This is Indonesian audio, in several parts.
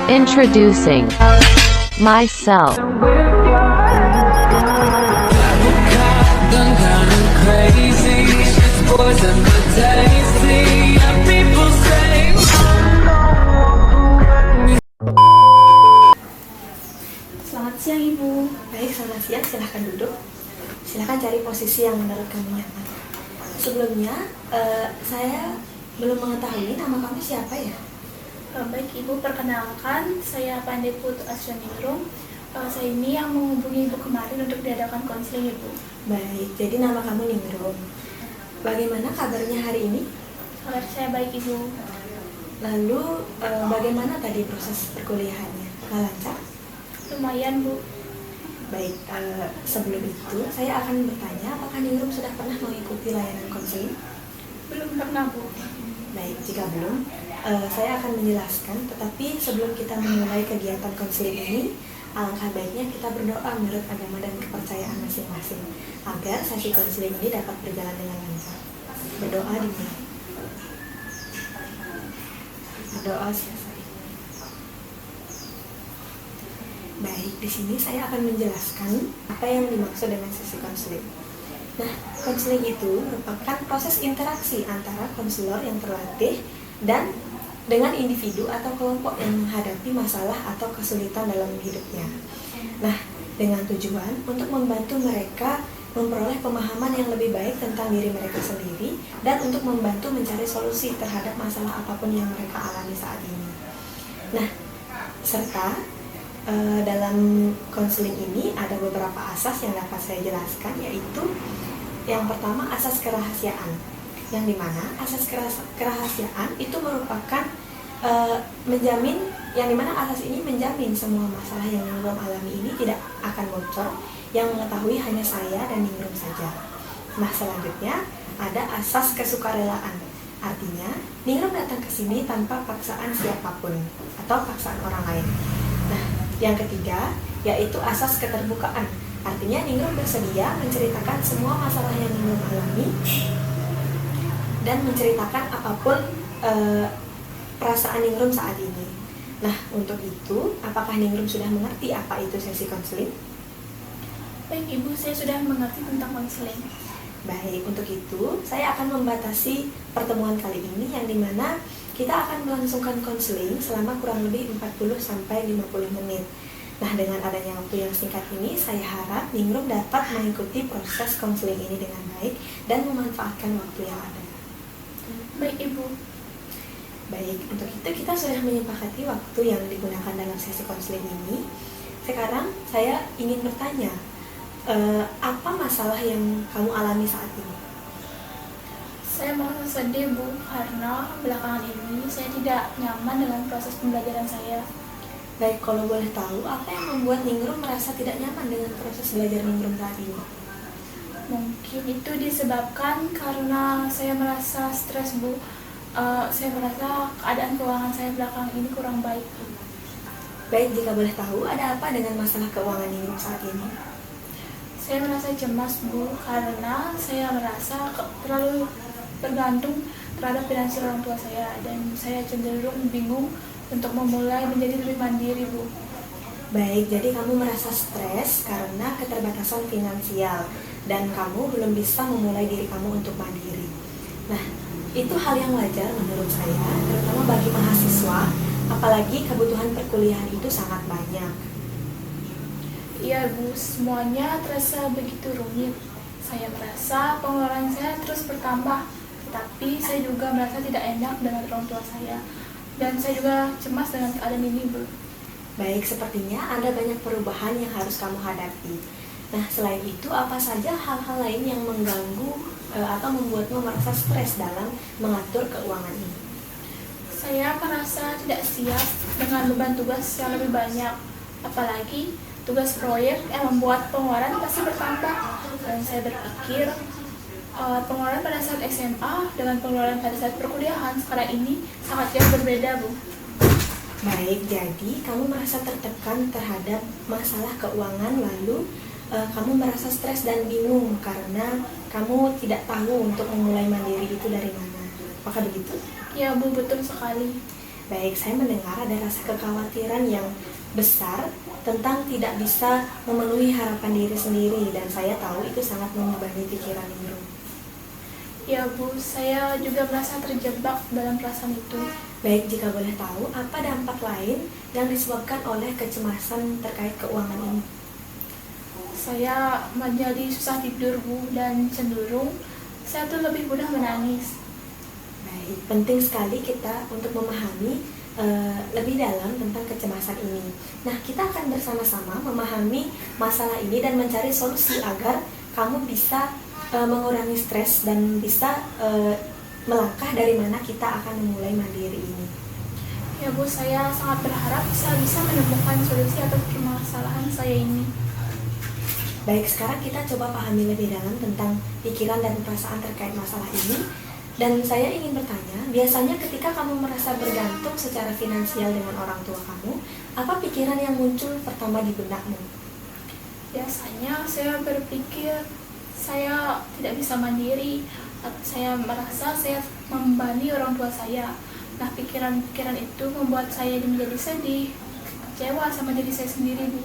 Introducing myself. Selamat siang Ibu. Baik, selamat siang. Silahkan duduk. Silahkan cari posisi yang menurut kamu nyaman. Sebelumnya, saya belum mengetahui nama kamu siapa ya? Baik Ibu, perkenalkan saya Pandai Putu Asyaningrum. Saya ini yang menghubungi Ibu kemarin untuk diadakan konseling Ibu. Baik, jadi nama kamu Ningrum. Bagaimana kabarnya hari ini? Kabar saya baik Ibu. Lalu, bagaimana tadi proses perkuliahannya? Lancar? Lumayan Bu. Baik, sebelum itu saya akan bertanya apakah Ningrum sudah pernah mengikuti layanan konseling? Belum pernah Bu. Baik, jika belum, saya akan menjelaskan. Tetapi sebelum kita memulai kegiatan konseling ini, alangkah baiknya kita berdoa menurut agama dan kepercayaan masing-masing agar sesi konseling ini dapat berjalan dengan lancar. Berdoa dimulai. Berdoa selesai. Baik, di sini saya akan menjelaskan apa yang dimaksud dengan sesi konseling. Nah, konseling itu merupakan proses interaksi antara konselor yang terlatih dan dengan individu atau kelompok yang menghadapi masalah atau kesulitan dalam hidupnya. Nah, dengan tujuan untuk membantu mereka memperoleh pemahaman yang lebih baik tentang diri mereka sendiri dan untuk membantu mencari solusi terhadap masalah apapun yang mereka alami saat ini. Nah, serta dalam konseling ini ada beberapa asas yang dapat saya jelaskan, yaitu yang pertama asas kerahasiaan, yang dimana asas kerahasiaan itu merupakan menjamin, yang dimana asas ini menjamin semua masalah yang Ningrum alami ini tidak akan bocor, yang mengetahui hanya saya dan Ningrum saja. Nah, selanjutnya ada asas kesukarelaan, artinya Ningrum datang ke sini tanpa paksaan siapapun atau paksaan orang lain. Nah, yang ketiga yaitu asas keterbukaan, artinya Ningrum bersedia menceritakan semua masalah yang Ningrum alami dan menceritakan apapun perasaan Ningrum saat ini. Nah, untuk itu, apakah Ningrum sudah mengerti apa itu sesi konseling? Baik Ibu, saya sudah mengerti tentang konseling. Baik, untuk itu saya akan membatasi pertemuan kali ini, yang dimana kita akan melangsungkan konseling selama kurang lebih 40-50 menit. Nah, dengan adanya waktu yang singkat ini, saya harap Ningrum dapat mengikuti proses konseling ini dengan baik dan memanfaatkan waktu yang ada. Baik Ibu. Baik, untuk itu kita sudah menyepakati waktu yang digunakan dalam sesi konseling ini. Sekarang saya ingin bertanya, apa masalah yang kamu alami saat ini? Saya merasa sedih Bu, karena belakangan ini saya tidak nyaman dengan proses pembelajaran saya. Baik, kalau boleh tahu, apa yang membuat Ningrum merasa tidak nyaman dengan proses belajar Ningrum saat ini? Mungkin itu disebabkan karena saya merasa stres Bu. Saya merasa keadaan keuangan saya belakangan ini kurang baik. Baik, jika boleh tahu, ada apa dengan masalah keuangan Ningrum saat ini? Saya merasa cemas Bu, karena saya merasa terlalu bergantung terhadap finansial orang tua saya, dan saya cenderung bingung untuk memulai menjadi lebih mandiri Bu. Baik, jadi kamu merasa stres karena keterbatasan finansial dan kamu belum bisa memulai diri kamu untuk mandiri. Nah, itu hal yang wajar menurut saya, terutama bagi mahasiswa, apalagi kebutuhan perkuliahan itu sangat banyak. Iya Bu, semuanya terasa begitu rumit. Saya merasa pengeluaran saya terus bertambah, tapi saya juga merasa tidak enak dengan orang tua saya. Dan saya juga cemas dengan keadaan ini Bu. Baik, sepertinya ada banyak perubahan yang harus kamu hadapi. Nah, selain itu, apa saja hal-hal lain yang mengganggu atau membuatmu merasa stres dalam mengatur keuangan ini? Saya merasa tidak siap dengan beban tugas yang lebih banyak, apalagi tugas proyek yang membuat pengeluaran pasti bertambah. Dan saya berpikir pengeluaran pada saat SMA dengan pengeluaran pada saat perkuliahan sekarang ini sangat jauh berbeda Bu. Baik, jadi kamu merasa tertekan terhadap masalah keuangan, lalu kamu merasa stres dan bingung karena kamu tidak tahu untuk memulai mandiri itu dari mana. Apakah begitu? Ya Bu, betul sekali. Baik, saya mendengar ada rasa kekhawatiran yang besar tentang tidak bisa memenuhi harapan diri sendiri, dan saya tahu itu sangat membebani pikiran Ningrum. Ya Bu, saya juga merasa terjebak dalam perasaan itu. Baik, jika boleh tahu, apa dampak lain yang disebabkan oleh kecemasan terkait keuangan ini? Saya menjadi susah tidur Bu, dan cenderung saya tuh lebih mudah menangis. Baik, penting sekali kita untuk memahami lebih dalam tentang kecemasan ini. Nah, kita akan bersama-sama memahami masalah ini dan mencari solusi agar kamu bisa mengurangi stres dan bisa melangkah dari mana kita akan memulai mandiri ini. Ya Bu, saya sangat berharap saya bisa menemukan solusi atas permasalahan saya ini. Baik, sekarang kita coba pahami lebih dalam tentang pikiran dan perasaan terkait masalah ini. Dan saya ingin bertanya, biasanya ketika kamu merasa bergantung secara finansial dengan orang tua kamu, apa pikiran yang muncul pertama di benakmu? Biasanya saya berpikir saya tidak bisa mandiri, saya merasa saya membebani orang tua saya. Nah, pikiran-pikiran itu membuat saya menjadi sedih, kecewa sama diri saya sendiri, Bu.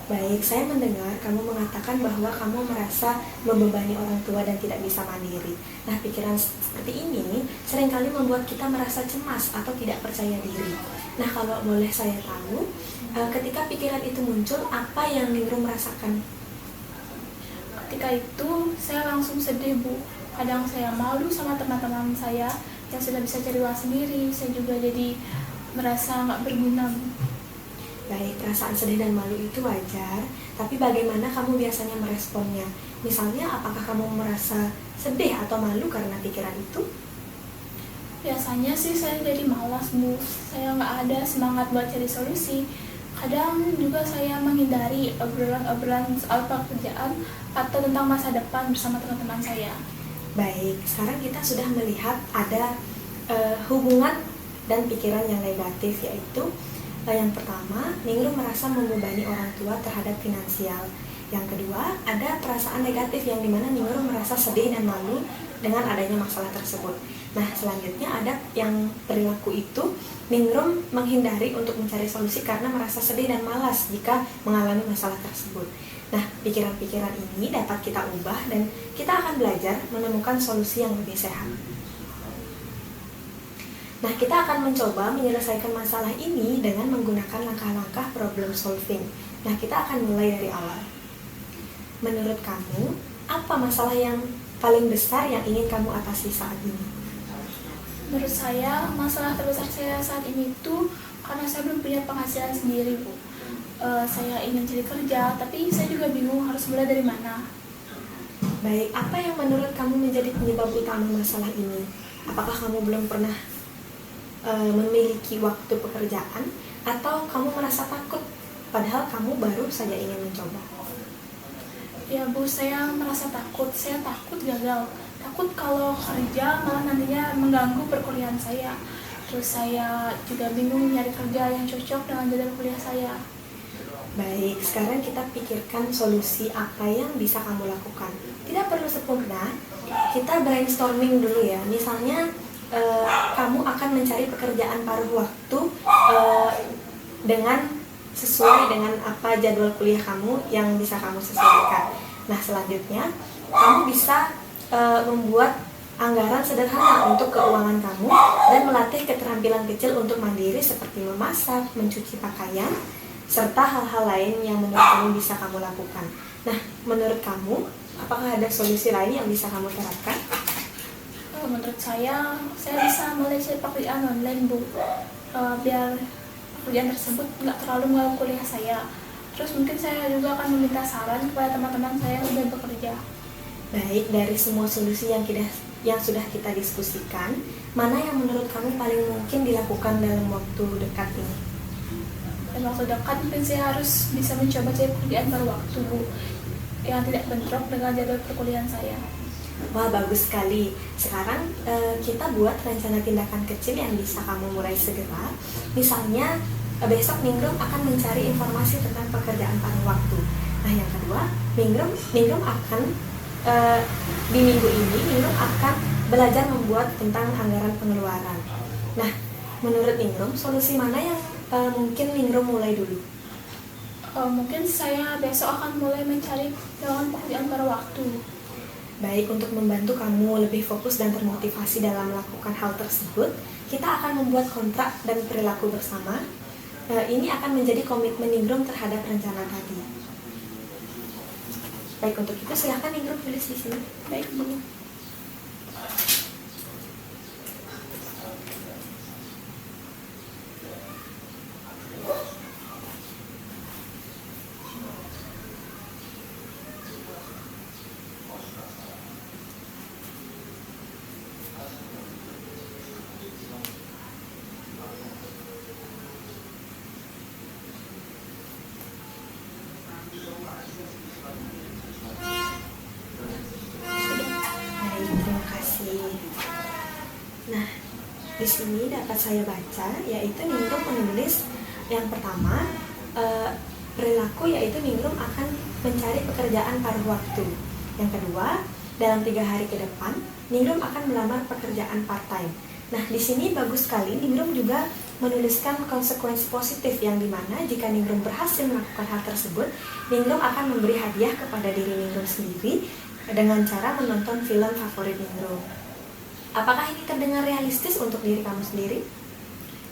Baik, saya mendengar kamu mengatakan bahwa kamu merasa membebani orang tua dan tidak bisa mandiri. Nah, pikiran seperti ini seringkali membuat kita merasa cemas atau tidak percaya diri. Nah, kalau boleh saya tahu, ketika pikiran itu muncul, apa yang Ningrum merasakan? Ketika itu, saya langsung sedih, Bu. Kadang saya malu sama teman-teman saya yang sudah bisa cari uang sendiri. Saya juga jadi merasa nggak berguna, Bu. Baik, perasaan sedih dan malu itu wajar, tapi bagaimana kamu biasanya meresponnya? Misalnya, apakah kamu merasa sedih atau malu karena pikiran itu? Biasanya sih saya jadi malas, Bu. Saya nggak ada semangat buat cari solusi. Kadang juga saya menghindari obrolan-obrolan soal pekerjaan atau tentang masa depan bersama teman-teman saya. Baik, sekarang kita sudah melihat ada hubungan dan pikiran yang negatif, yaitu yang pertama, Ningrum merasa membebani orang tua terhadap finansial. Yang kedua, ada perasaan negatif yang dimana Ningrum merasa sedih dan malu dengan adanya masalah tersebut. Nah, selanjutnya ada yang perilaku itu Ningrum menghindari untuk mencari solusi karena merasa sedih dan malas jika mengalami masalah tersebut. Nah, pikiran-pikiran ini dapat kita ubah dan kita akan belajar menemukan solusi yang lebih sehat. Nah, kita akan mencoba menyelesaikan masalah ini dengan menggunakan langkah-langkah problem solving. Nah, kita akan mulai dari awal. Menurut kamu, apa masalah yang paling besar yang ingin kamu atasi saat ini? Menurut saya, masalah terbesar saya saat ini itu karena saya belum punya penghasilan sendiri, Bu. Saya ingin cari kerja, tapi saya juga bingung harus mulai dari mana. Baik, apa yang menurut kamu menjadi penyebab utama masalah ini? Apakah kamu belum pernah memiliki waktu pekerjaan, atau kamu merasa takut padahal kamu baru saja ingin mencoba? Ya Bu, saya merasa takut. Saya takut gagal. Takut kalau kerja malah nantinya mengganggu perkuliahan saya. Terus saya juga bingung nyari kerja yang cocok dengan jadwal kuliah saya. Baik, sekarang kita pikirkan solusi apa yang bisa kamu lakukan. Tidak perlu sempurna, kita brainstorming dulu ya. Misalnya kamu akan mencari pekerjaan paruh waktu dengan sesuai dengan apa jadwal kuliah kamu yang bisa kamu sesuaikan. Nah, selanjutnya kamu bisa membuat anggaran sederhana untuk keuangan kamu dan melatih keterampilan kecil untuk mandiri seperti memasak, mencuci pakaian, serta hal-hal lain yang menurut kamu bisa kamu lakukan. Nah, menurut kamu, apakah ada solusi lain yang bisa kamu terapkan? Menurut saya bisa mulai cari pekerjaan online, Bu, biar pekerjaan tersebut nggak terlalu mengganggu kuliah saya. Terus mungkin saya juga akan meminta saran kepada teman-teman saya yang sudah bekerja. Baik, dari semua solusi yang sudah kita diskusikan, mana yang menurut kamu paling mungkin dilakukan dalam waktu dekat ini? Dalam waktu dekat mungkin saya harus bisa mencoba cari pekerjaan baru waktu, Bu, yang tidak bentrok dengan jadwal perkuliahan saya. Wah, bagus sekali. Sekarang kita buat rencana tindakan kecil yang bisa kamu mulai segera. Misalnya, besok Ningrum akan mencari informasi tentang pekerjaan paruh waktu. Nah, yang kedua, Ningrum akan di minggu ini Ningrum akan belajar membuat tentang anggaran pengeluaran. Nah, menurut Ningrum, solusi mana yang mungkin Ningrum mulai dulu? Mungkin saya besok akan mulai mencari lowongan pekerjaan paruh waktu. Baik, untuk membantu kamu lebih fokus dan termotivasi dalam melakukan hal tersebut, kita akan membuat kontrak dan perilaku bersama. Ini akan menjadi komitmen Ningrum terhadap rencana tadi. Baik, untuk itu silahkan Ningrum tulis di sini. Baik, Bu. Baik, terima kasih. Nah, di sini dapat saya baca, yaitu Ningrum menulis yang pertama, perilaku yaitu Ningrum akan mencari pekerjaan paruh waktu. Yang kedua, dalam 3 hari ke depan, Ningrum akan melamar pekerjaan part-time. Nah, di sini bagus sekali Ningrum juga menuliskan konsekuensi positif yang dimana jika Ningrum berhasil melakukan hal tersebut, Ningrum akan memberi hadiah kepada diri Ningrum sendiri dengan cara menonton film favorit Ningrum. Apakah ini terdengar realistis untuk diri kamu sendiri?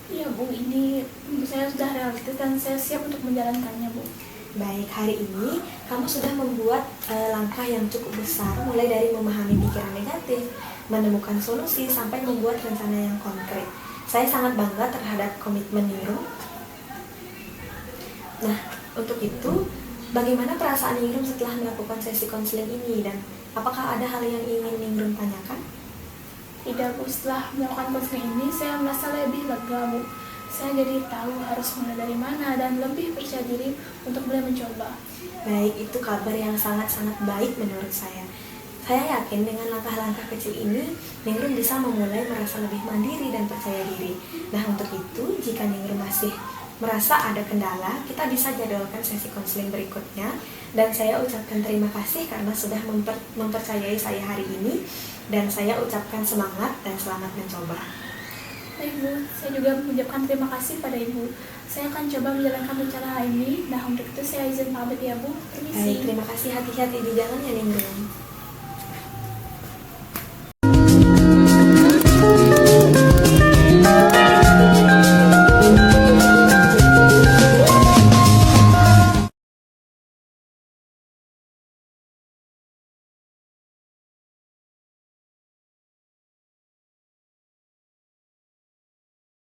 Iya, Bu, ini saya sudah realistis dan saya siap untuk menjalankannya, Bu. Baik, hari ini kamu sudah membuat langkah yang cukup besar, mulai dari memahami pikiran negatif, menemukan solusi, sampai membuat rencana yang konkret. Saya sangat bangga terhadap komitmen Ningrum. Nah, untuk itu, bagaimana perasaan Ningrum setelah melakukan sesi konseling ini, dan apakah ada hal yang ingin Ningrum tanyakan? Tidak, Bu, setelah melakukan konseling ini saya merasa lebih lega, Bu. Saya jadi tahu harus mulai dari mana dan lebih percaya diri untuk mulai mencoba. Baik, itu kabar yang sangat-sangat baik menurut saya. Saya yakin dengan langkah-langkah kecil ini, Ningrum bisa memulai merasa lebih mandiri dan percaya diri. Nah, untuk itu, jika Ningrum masih merasa ada kendala, kita bisa jadwalkan sesi konseling berikutnya. Dan saya ucapkan terima kasih karena sudah mempercayai saya hari ini. Dan saya ucapkan semangat dan selamat mencoba. Baik, Bu, saya juga mengucapkan terima kasih pada Ibu. Saya akan coba menjalankan rencana hari ini. Nah, untuk itu saya izin pamit ya, Bu. Permisi. Baik, terima kasih, hati-hati di jalan ya Ningrum.